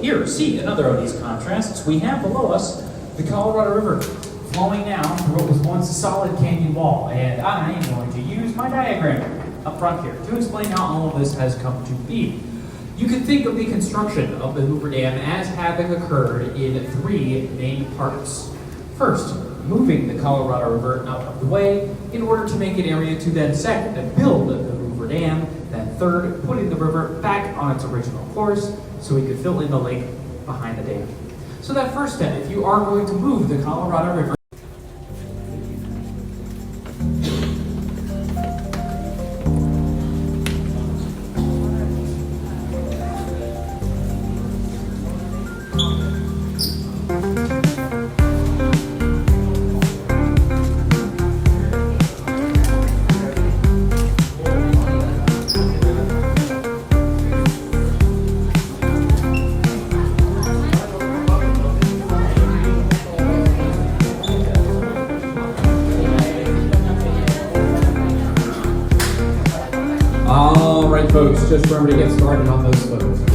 Here, see another of these contrasts. We have below us the Colorado River flowing down through what was once a solid canyon wall. And I am going to use my diagram up front here to explain how all of this has come to be. You can think of the construction of the Hoover Dam as having occurred in three main parts. First, moving the Colorado River out of the way in order to make an area to then second build the Hoover Dam. Then third, putting the river back on its original course so we could fill in the lake behind the dam. So that first step, if you are going to move the Colorado River, all right, folks, just remember to get started on those photos.